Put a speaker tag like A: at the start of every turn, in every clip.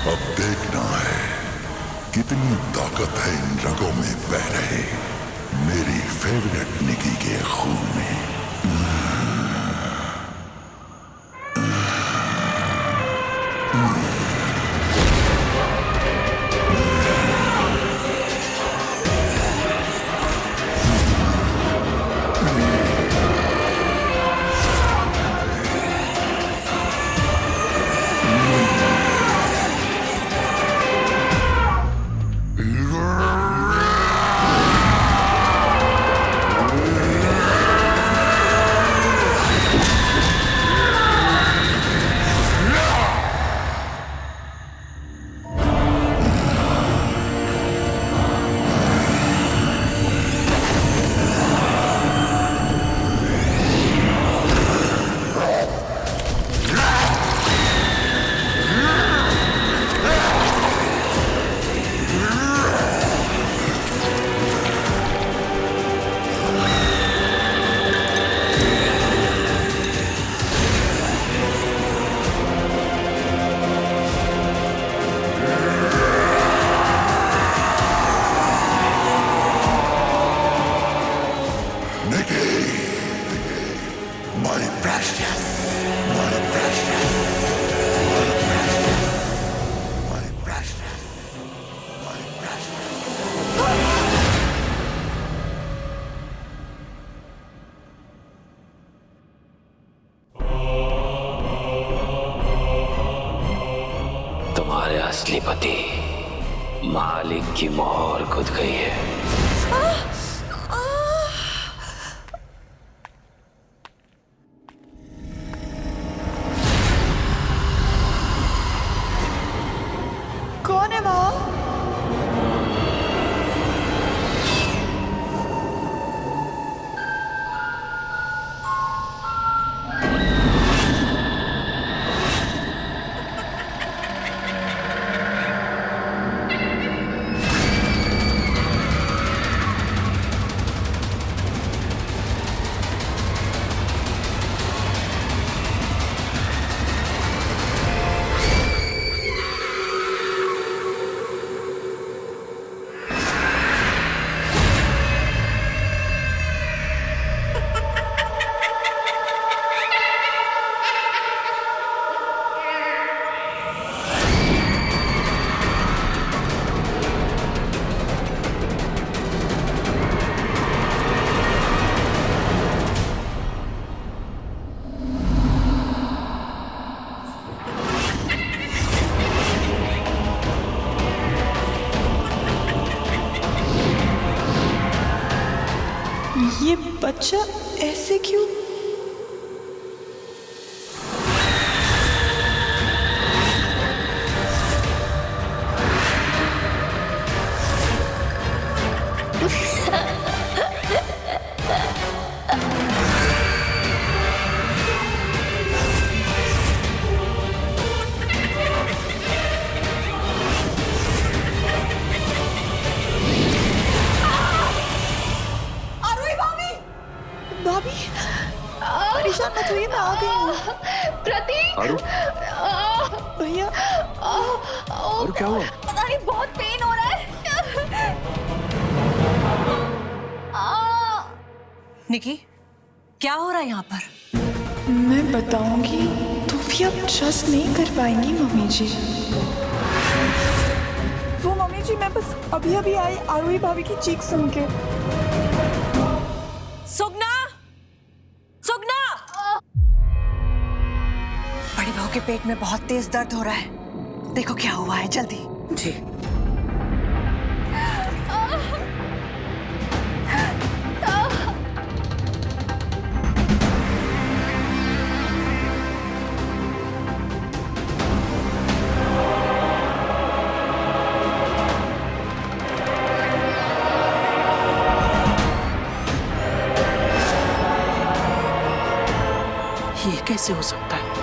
A: अब देखना है कितनी ताकत है इन रगों में बह रहे मेरी फेवरेट निकी के खून में।
B: तुम्हारे असली पति मालिक की मोहर खुद गई है।
C: कौन है वो? ये बच्चा ऐसे क्यों? भाभी परेशान मत होइए, मैं आ गई हूँ।
D: प्रतीक!
E: आरू?
C: भैया
E: आरू क्या हुआ?
D: पता नहीं, बहुत पेन हो रहा है।
F: निकी, क्या हो रहा है यहाँ पर?
C: मैं बताऊंगी तो भी अब ट्रस्ट नहीं कर पाएंगी मम्मी जी। वो मम्मी जी, मैं बस अभी अभी आई आरुई भाभी की चीख सुन के।
F: सुगना! सुगना! बड़ी बहू के पेट में बहुत तेज दर्द हो रहा है, देखो क्या हुआ है, जल्दी।
G: जी। ये कैसे हो सकता है?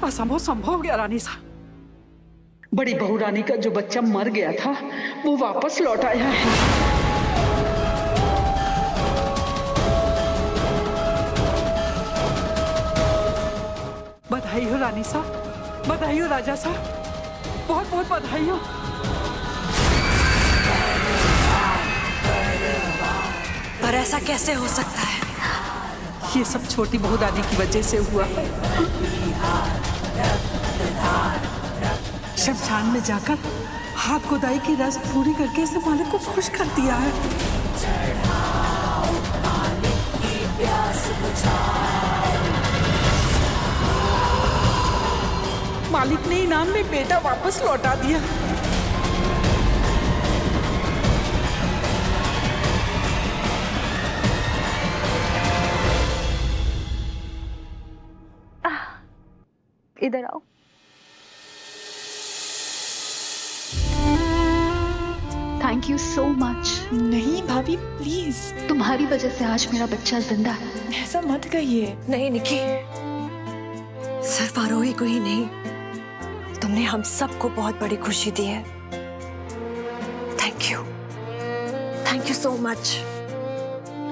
H: असंभव संभव हो गया रानी साहब।
G: बड़ी बहू रानी का जो बच्चा मर गया था वो वापस लौट आया है।
H: बधाई हो रानी साहब, बधाई हो राजा साहब, बहुत बहुत बधाई हो।
F: पर ऐसा कैसे हो सकता है?
H: ये सब छोटी बहू दादी की वजह से हुआ है। शमशान में जाकर हाथ गोदाई की रस्म पूरी करके इसने मालिक को खुश कर दिया है। मालिक ने इनाम में बेटा वापस लौटा दिया।
D: इधर आओ। Thank you so much.
C: नहीं भाभी प्लीज,
D: तुम्हारी वजह से आज मेरा बच्चा जिंदा है।
C: ऐसा मत कहिए।
F: नहीं निकी, सिर्फ आरोही को ही नहीं, तुमने हम सबको बहुत बड़ी खुशी दी है। Thank you so much.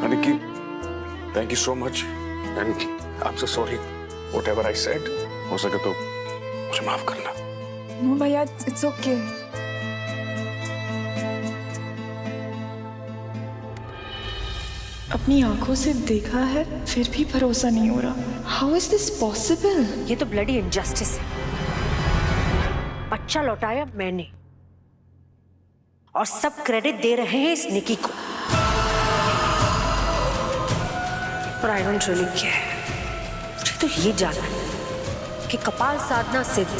E: Nikki, thank you so much and I am so sorry whatever I said. हो सके तो मुझे माफ करना।
C: नो भैया, इट्स ओके। अपनी आंखों से देखा है फिर भी भरोसा नहीं हो रहा। How is this possible?
F: ये तो ब्लडी इनजस्टिस है। बच्चा लौटाया मैंने और सब क्रेडिट दे रहे हैं इस निकी को। पर आई डोंट रियली केयर। मुझे तो ये जानना है कि कपाल साधना सिद्ध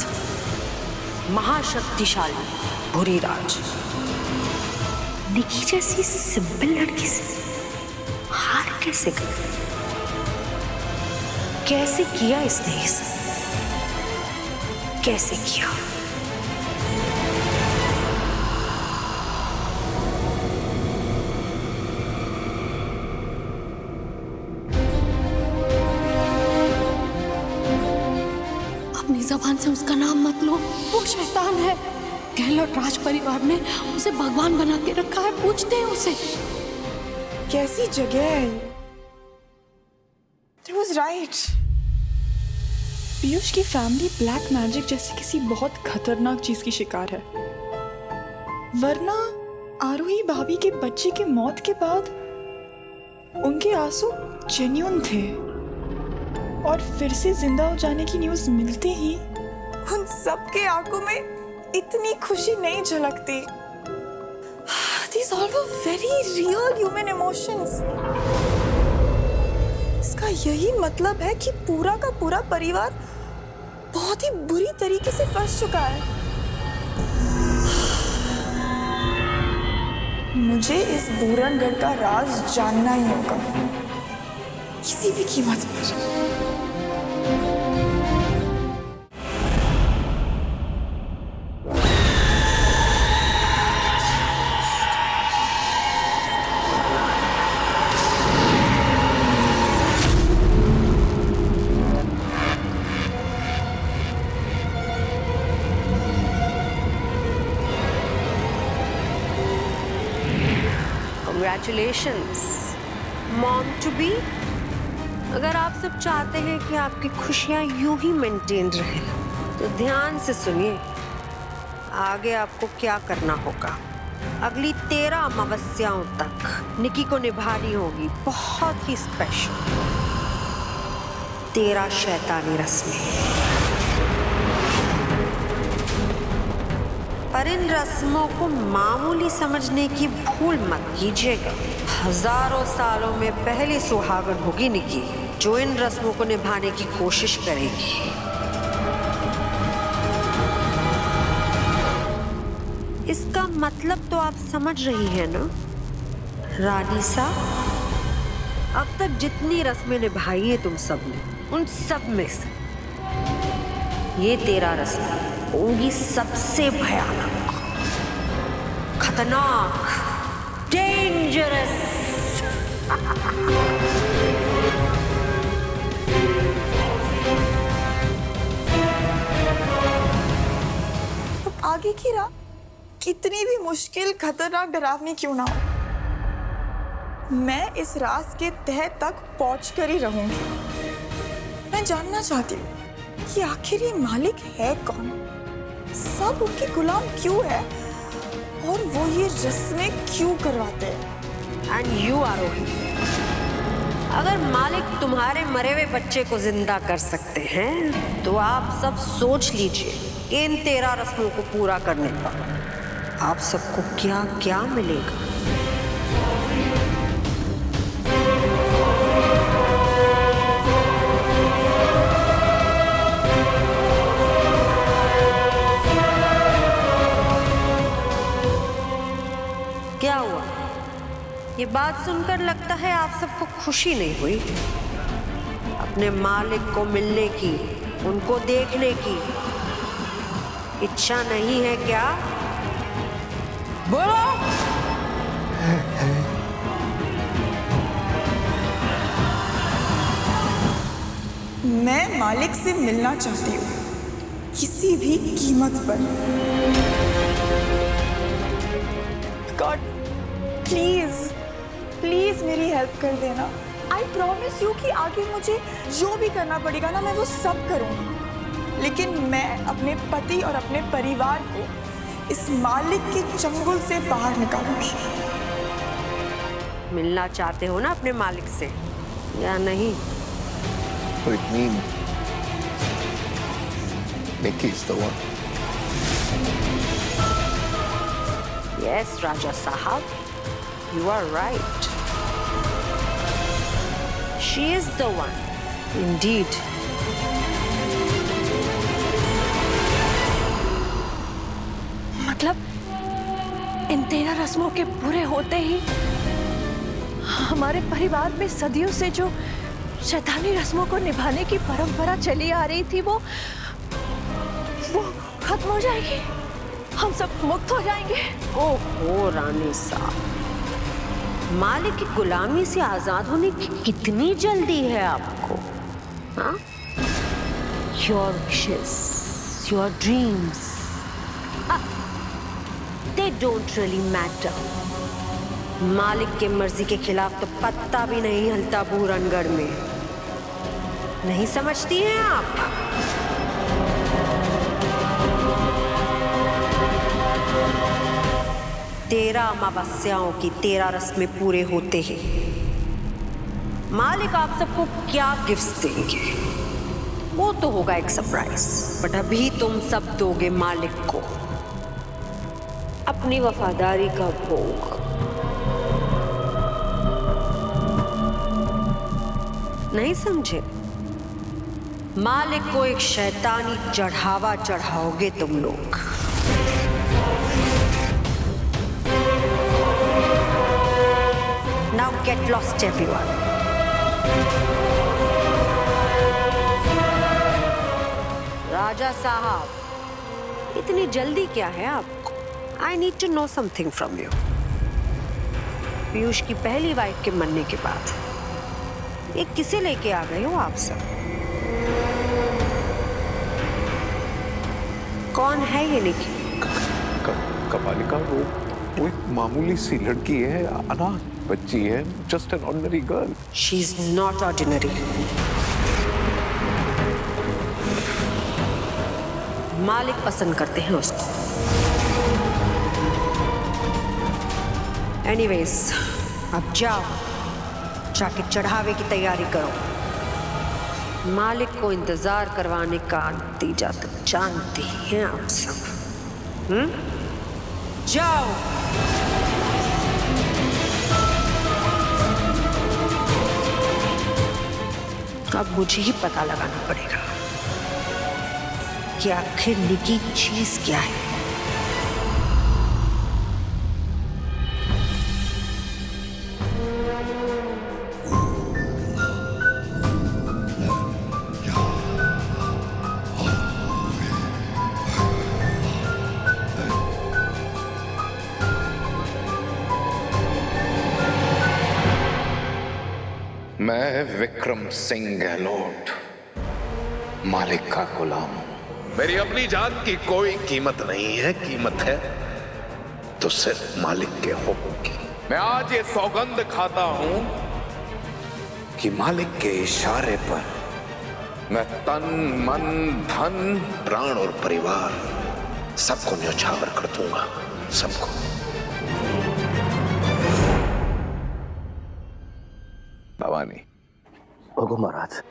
F: महाशक्तिशाली भूरीराज निकी जैसी सिंपल लड़की से हार कैसे गई? कैसे किया इसने इसे? कैसे किया?
I: अपनी जबान से उसका नाम मत लो, वो शैतान है। गहलोत राज परिवार ने उसे भगवान बना के रखा है, पूछते हैं उसे।
C: कैसी जगह है ये? He was right. पीयूष की फैमिली ब्लैक मैजिक जैसी किसी बहुत खतरनाक चीज की शिकार है। वरना आरोही भाभी के बच्चे की मौत के बाद उनके आंसू जेन्युइन थे और फिर से जिंदा हो जाने की न्यूज मिलते ही उन सबके आंखों में इतनी खुशी नहीं झलकती। These all were very real human emotions. इसका यही मतलब है कि पूरा का पूरा परिवार बहुत ही बुरी तरीके से फंस चुका है। मुझे इस बूरनगढ़ का राज जानना ही होगा, किसी भी कीमत पर।
F: Congratulations, mom to be। अगर आप सब चाहते हैं कि आपकी खुशियां यूं ही मेंटेन रहे तो ध्यान से सुनिए आगे आपको क्या करना होगा। अगली 13 अमावस्याओं तक निकी को निभानी होगी बहुत ही स्पेशल 13 शैतानी रस्में। पर इन रस्मों को मामूली समझने की भूल मत कीजिएगा। हजारों सालों में पहली सुहागन होगी निकी जो इन रस्मों को निभाने की कोशिश करेगी। इसका मतलब तो आप समझ रही हैं ना रानी साहब? अब तक जितनी रस्में निभाई है तुम सब ने, उन सब में से ये 13 रस्में होंगी सबसे भयानक, खतरनाक, डेंजरस।
C: तो आगे की राह कितनी भी मुश्किल, खतरनाक, डरावनी क्यों ना हो, मैं इस राज के तह तक पहुंच कर ही रहूंगी। मैं जानना चाहती हूँ कि आखिर ये मालिक है कौन, सब उनके गुलाम क्यों है और वो ये रस्में क्यों करवाते हैं।
F: एंड यू आरोही, अगर मालिक तुम्हारे मरे हुए बच्चे को जिंदा कर सकते हैं तो आप सब सोच लीजिए इन 13 रस्मों को पूरा करने पर आप सबको क्या क्या मिलेगा। क्या हुआ? ये बात सुनकर लगता है आप सबको खुशी नहीं हुई। अपने मालिक को मिलने की, उनको देखने की इच्छा नहीं है क्या? बोलो।
C: मैं मालिक से मिलना चाहती हूँ, किसी भी कीमत पर। गॉड प्लीज प्लीज मेरी हेल्प कर देना। आई प्रॉमिस यू कि आगे मुझे जो भी करना पड़ेगा ना, मैं वो सब करूँगी, लेकिन मैं अपने पति और अपने परिवार को इस मालिक के चंगुल से बाहर निकालूंगी।
F: मिलना चाहते हो ना अपने मालिक से या नहीं?
A: So it means Nikki's the one.
F: Yes, Raja Sahab, you are right. She is the one, indeed.
I: मतलब इन 13 रस्मों के पूरे होते ही हमारे परिवार में सदियों से जो शैतानी रस्मों को निभाने की परंपरा चली आ रही थी वो खत्म हो जाएगी, हम सब मुक्त हो जाएंगे।
F: ओहो रानी साहब, मालिक की गुलामी से आजाद होने की कितनी जल्दी है आपको? हाँ? Your wishes, your dreams, they don't really matter. मालिक के मर्जी के खिलाफ तो पत्ता भी नहीं हिलता पूरनगढ़ में। नहीं समझती हैं आप? तेरह अमावस्याओं की 13 रस्में पूरे होते हैं मालिक आप सबको क्या गिफ्ट्स देंगे वो तो होगा एक सरप्राइज, बट अभी तुम सब दोगे मालिक को अपनी वफादारी का भोग। नहीं समझे? मालिक को एक शैतानी चढ़ावा चढ़ाओगे तुम लोग। Now get lost everyone. राजा साहब, इतनी जल्दी क्या है आपको? I need to know something from you. Piyush की पहली वाइफ के मरने के बाद एक किसे लेके आ गए हो आप सब? कौन है ये निकी?
E: कपालिका, वो एक मामूली सी लड़की है, अनाथ बच्ची है, just an ordinary girl.
F: She is not ordinary. मालिक पसंद करते हैं उसको। Anyways, अब जाओ, जाके चढ़ावे की तैयारी करो। मालिक को इंतजार करवाने का नतीजा तो जानते हैं आप सब। जाओ। अब मुझे ही पता लगाना पड़ेगा कि आखिर निकी चीज क्या है।
J: मैं विक्रम सिंह गहलोत मालिक का गुलाम हूं। मेरी अपनी जान की कोई कीमत नहीं है, कीमत है तो सिर्फ मालिक के हुक्म की। मैं आज ये सौगंध खाता हूं कि मालिक के इशारे पर मैं तन मन धन प्राण और परिवार सबको न्यौछावर कर दूंगा, सबको। भवानी।
B: ओगो महाराज।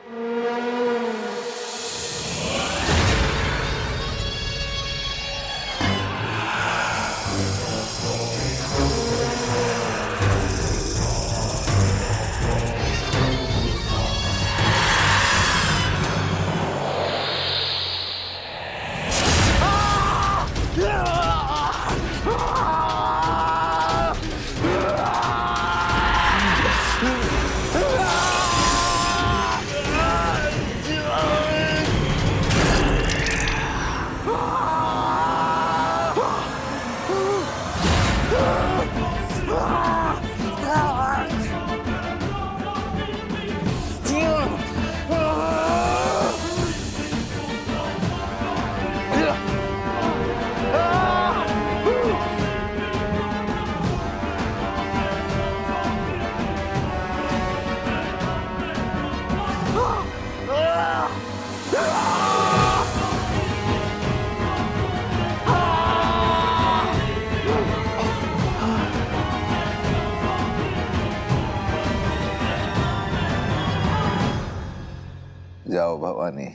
J: जाओ भवानी,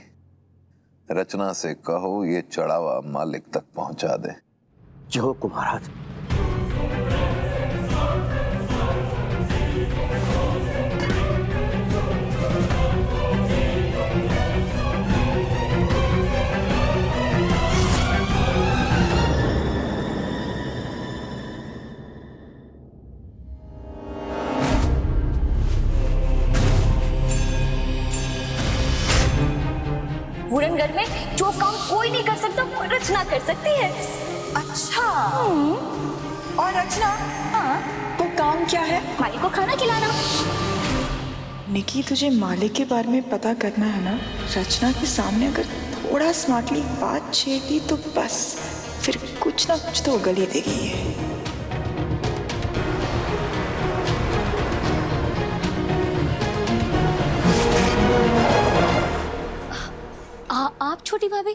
J: रचना से कहो ये चढ़ावा मालिक तक पहुंचा दे।
B: जो महाराज।
I: घर में जो काम कोई नहीं कर सकता वो रचना कर सकती है।
C: अच्छा। और रचना? हाँ। वो काम क्या है?
I: मालिक को खाना खिलाना।
C: निकी, तुझे मालिक के बारे में पता करना है ना? रचना के सामने अगर थोड़ा स्मार्टली बात छेड़ी तो बस फिर कुछ ना कुछ तो उगल ही देगी ये।
I: आप छोटी भाभी,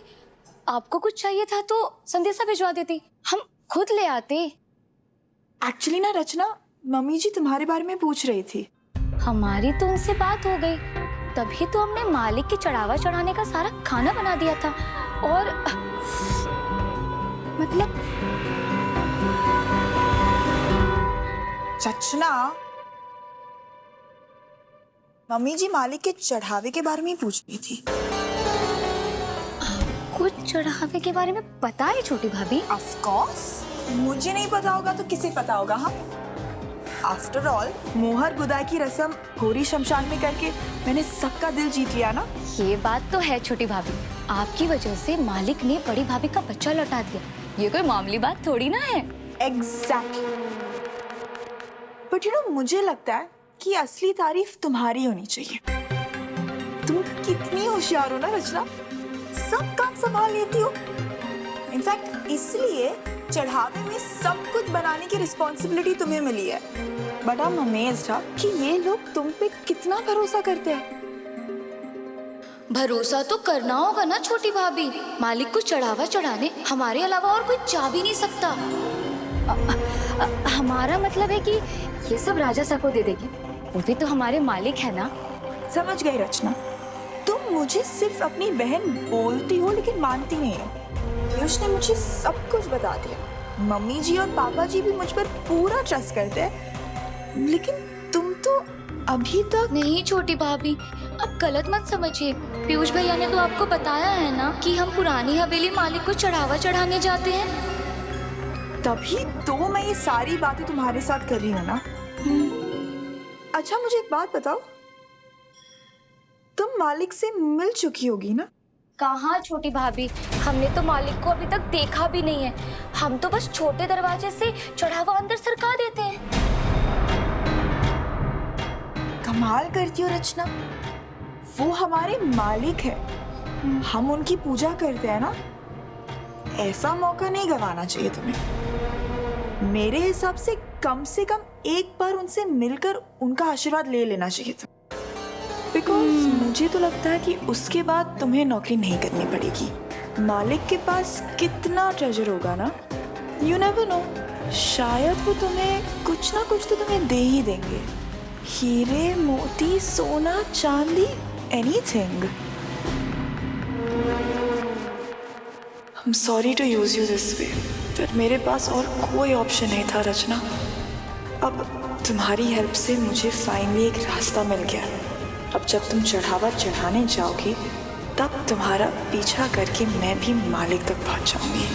I: आपको कुछ चाहिए था तो संदेशा भिजवा देती, हम खुद ले आते।
C: एक्चुअली ना रचना, मम्मी जी तुम्हारे बारे में पूछ रही थी।
I: हमारी तो उनसे बात हो गई, तभी तो हमने मालिक के चढ़ावा चढ़ाने का सारा खाना बना दिया था। और मतलब
C: रचना, मम्मी जी मालिक के चढ़ावे के बारे में पूछ रही थी।
I: कुछ चढ़ावे के बारे में पता है छोटी भाभी?
C: ऑफ कोर्स, मुझे नहीं पता होगा तो किसे पता होगा? हाँ, आफ्टर ऑल मोहर गुदाई की रस्म होरी शमशान में करके मैंने सबका दिल जीत लिया ना।
I: ये बात तो है छोटी भाभी, आपकी वजह से मालिक ने बड़ी भाभी का बच्चा लौटा दिया। ये कोई मामूली बात थोड़ी ना है।
C: एग्जैक्टली। बट यू नो, मुझे लगता है कि असली तारीफ तुम्हारी होनी चाहिए। तुम कितनी होशियार हो ना रचना, सब काम संभाल लेती हो। इनफैक्ट इसलिए चढ़ावे में सब कुछ बनाने की रिस्पॉन्सिबिलिटी तुम्हें मिली है। बट आई एम अमेज्ड कि ये लोग तुम पे कितना भरोसा करते हैं।
I: भरोसा तो करना होगा ना छोटी भाभी, मालिक को चढ़ावा चढ़ाने हमारे अलावा और कोई जा भी नहीं सकता। हमारा मतलब है कि ये सब राजा साहब को दे देगी, वो भी तो हमारे मालिक है ना।
C: समझ गई रचना, तुम मुझे सिर्फ अपनी बहन बोलती हो लेकिन मानती नहीं हो। पीयूष ने मुझे सब कुछ बता दिया। मम्मी जी और पापा जी भी मुझ पर पूरा ट्रस्ट करते हैं, लेकिन तुम तो अभी तक।
I: नहीं छोटी भाभी, अब गलत मत समझिए। पीयूष भैया ने तो आपको बताया है ना कि हम पुरानी हवेली मालिक को चढ़ावा चढ़ाने जाते हैं।
C: तभी तो मैं ये सारी बातें तुम्हारे साथ कर रही हूँ ना। अच्छा, मुझे एक बात बताओ, तुम मालिक से मिल चुकी होगी ना?
I: कहाँ छोटी भाभी, हमने तो मालिक को अभी तक देखा भी नहीं है। हम तो बस छोटे दरवाजे से चढ़ावा अंदर सरका देते हैं।
C: कमाल करती हो रचना, वो हमारे मालिक है, हम उनकी पूजा करते हैं ना। ऐसा मौका नहीं गंवाना चाहिए तुम्हें। मेरे हिसाब से कम एक बार उनसे मिलकर उनका आशीर्वाद ले लेना चाहिए था। बिकॉज मुझे तो लगता है कि उसके बाद तुम्हें नौकरी नहीं करनी पड़ेगी। मालिक के पास कितना ट्रेजर होगा ना, यू नेवर नो, शायद वो तुम्हें कुछ ना कुछ तो तुम्हें दे ही देंगे। हीरे, मोती, सोना, चांदी, anything. I am sorry to use you this way, पर मेरे पास और कोई ऑप्शन नहीं था रचना। अब तुम्हारी हेल्प से मुझे फाइनली एक रास्ता मिल गया। अब जब तुम चढ़ावा चढ़ाने जाओगी तब तुम्हारा पीछा करके मैं भी मालिक तक पहुंच जाऊंगी।